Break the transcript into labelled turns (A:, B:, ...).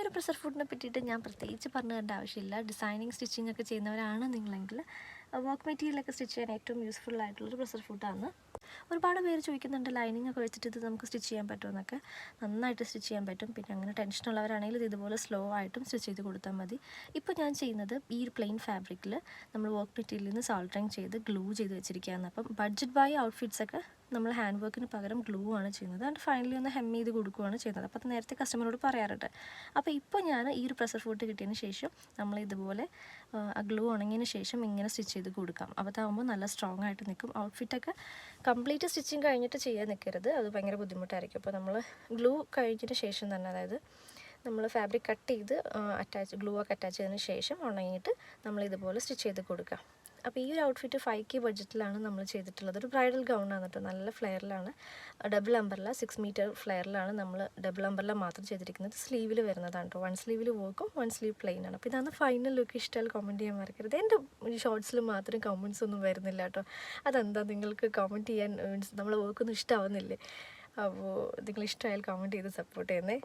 A: ഒരു പ്രഷർ ഫുഡിനെ പറ്റിയിട്ട് ഞാൻ പ്രത്യേകിച്ച് പറഞ്ഞു തരേണ്ട ആവശ്യമില്ല. ഡിസൈനിങ് സ്റ്റിച്ചിങ് ഒക്കെ ചെയ്യുന്നവരാണ് നിങ്ങളെങ്കിൽ വർക്ക് മെറ്റീരിയലൊക്കെ സ്റ്റിച്ച് ചെയ്യാൻ ഏറ്റവും യൂസ്ഫുൾ ആയിട്ടുള്ളൊരു പ്രഷർ ഫുഡാണ്. ഒരുപാട് പേര് ചോദിക്കുന്നുണ്ട് ലൈനിങ് ഒക്കെ വെച്ചിട്ട് ഇത് നമുക്ക് സ്റ്റിച്ച് ചെയ്യാൻ പറ്റുമെന്നൊക്കെ. നന്നായിട്ട് സ്റ്റിച്ച് ചെയ്യാൻ പറ്റും. പിന്നെ അങ്ങനെ ടെൻഷനുള്ളവരാണെങ്കിൽ ഇത് ഇതുപോലെ സ്ലോ ആയിട്ടും സ്റ്റിച്ച് ചെയ്ത് കൊടുത്താൽ മതി. ഇപ്പോൾ ഞാൻ ചെയ്യുന്നത് ഈ ഒരു പ്ലെയിൻ ഫാബ്രിക്കിൽ നമ്മൾ വർക്ക് മെറ്റീരിയലിൽ നിന്ന് സോൾഡറിങ് ചെയ്ത് ഗ്ലൂ ചെയ്ത് വെച്ചിരിക്കുകയാണ്. അപ്പം ബഡ്ജറ്റ് ബൈ ഔട്ട്ഫിറ്റ്സൊക്കെ നമ്മൾ ഹാൻഡ് വർക്കിന് പകരം ഗ്ലൂ ആണ് ചെയ്യുന്നത്. ആൻഡ് ഫൈനലി ഒന്ന് ഹെം ചെയ്ത് കൊടുക്കുകയാണ് ചെയ്യുന്നത്. അപ്പോൾ അത് നേരത്തെ കസ്റ്റമറോട് പറയാറുണ്ട്. അപ്പോൾ ഇപ്പോൾ ഞാൻ ഈ ഒരു പ്രഷർ ഫുഡ് കിട്ടിയതിന് ശേഷം നമ്മൾ ഇതുപോലെ ആ ഗ്ലൂ ഉണങ്ങിയതിന് ശേഷം ഇങ്ങനെ സ്റ്റിച്ച് ചെയ്ത് കൊടുക്കാം. അപ്പോൾ അതാകുമ്പോൾ നല്ല സ്ട്രോങ് ആയിട്ട് നിൽക്കും. ഔട്ട്ഫിറ്റൊക്കെ കംപ്ലീറ്റ് സ്റ്റിച്ചിങ് കഴിഞ്ഞിട്ട് ചെയ്യാൻ നിൽക്കരുത്, അത് ഭയങ്കര ബുദ്ധിമുട്ടായിരിക്കും. അപ്പോൾ നമ്മൾ ഗ്ലൂ കഴിഞ്ഞതിന് ശേഷം തന്നെ, അതായത് നമ്മൾ ഫാബ്രിക് കട്ട് ചെയ്ത് ഗ്ലൂ ഒക്കെ അറ്റാച്ച് ചെയ്തതിന് ശേഷം ഉണങ്ങിയിട്ട് നമ്മൾ ഇതുപോലെ സ്റ്റിച്ച് ചെയ്ത് കൊടുക്കുക. അപ്പോൾ ഈ ഒരു ഔട്ട്ഫിറ്റ് 5K ബഡ്ജറ്റിലാണ് നമ്മൾ ചെയ്തിട്ടുള്ളത്. ഒരു ബ്രൈഡൽ ഗൗണാണ് കേട്ടോ, നല്ല ഫ്ലെയറിലാണ്, ഡബിൾ അംബർല 6 മീറ്റർ ഫ്ലെയറിലാണ് നമ്മൾ ഡബിൾ അംബർല മാത്രം ചെയ്തിരിക്കുന്നത്. സ്ലീവിൽ വരുന്നതാണ് കേട്ടോ, 1 സ്ലീവിൽ വർക്കും 1 സ്ലീവ് പ്ലെയിൻ ആണ്. അപ്പോൾ ഇതാണ് ഫൈനൽ ലുക്ക്. ഇഷ്ടമായാൽ കമൻറ്റ് ചെയ്യാൻ മറക്കരുത്. എൻ്റെ ഷോർട്സിൽ മാത്രം കമൻറ്റ്സ് ഒന്നും വരുന്നില്ല കേട്ടോ, അതെന്താ നിങ്ങൾക്ക് കമൻറ്റ് ചെയ്യാൻ നമ്മൾ വർക്കൊന്നും ഇഷ്ടമാവുന്നില്ലേ? അപ്പോൾ നിങ്ങൾ ഇഷ്ടമായാൽ കമൻറ്റ് ചെയ്ത് സപ്പോർട്ട് ചെയ്യുന്നേ.